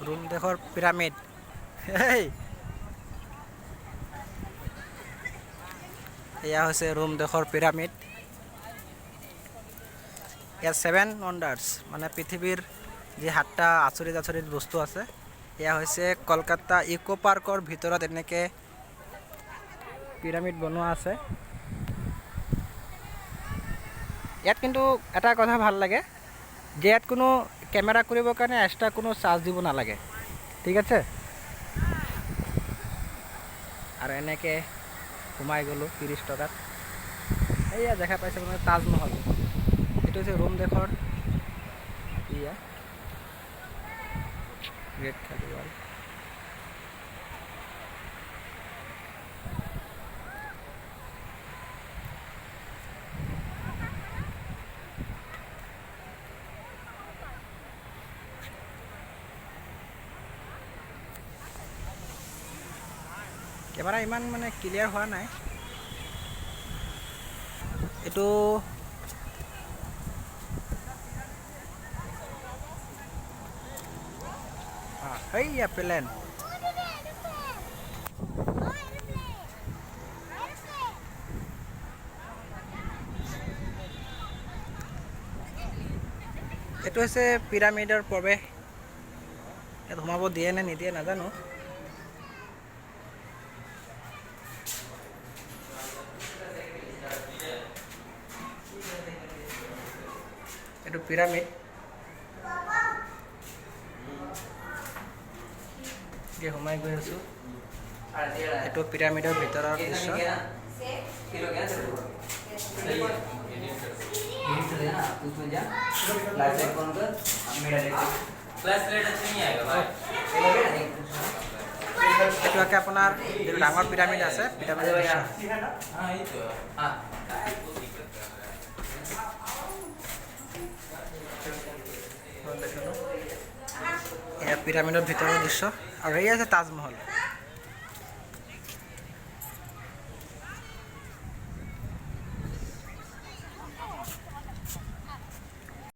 Rome দেশৰ pyramid এয়া হৈছে ৰোম দেশৰ পিৰামিড। ইয়াত 7 wonders মানে পৃথিৱীৰ যি 7টা আচৰিত আচৰিত বস্তু আছে, এয়া হৈছে কলকাতা ইকো পাৰ্কৰ ভিতৰত এনেকৈ পিৰামিড বনোৱা আছে। ইয়াত কিন্তু এটা কথা ভাল লাগে যে ইয়াত কোনো কেমেৰা কৰিবৰ কাৰণে এক্সট্ৰা কোনো চাৰ্জ দিব নালাগে, ঠিক আছে। আৰু এনেকৈ সোমাই গ'লোঁ 30 টকাত। এয়া দেখা পাইছে মানে তাজমহল, এইটো হৈছে ৰোম দেশৰ এয়া গ্ৰেট খালীৱাল। কেমেৰা ইমান মানে ক্লিয়াৰ হোৱা নাই। এইটো এইয়া প্লেন। এইটো হৈছে পিৰামিডৰ প্ৰৱেশ। ইয়াত সোমাব দিয়ে নে নিদিয়ে নাজানো। এইটো পিৰামিড। এতিয়া সোমাই গৈ আছোঁ। এইটো পিৰামিডৰ ভিতৰৰ দৃশ্য। এইটো একে আপোনাৰ যিটো ডাঙৰ পিৰামিড আছে, পিৰামিডৰ দৃশ্য। এয়া পিৰামিডৰ ভিতৰৰ দৃশ্য। আৰু এই আছে তাজমহল।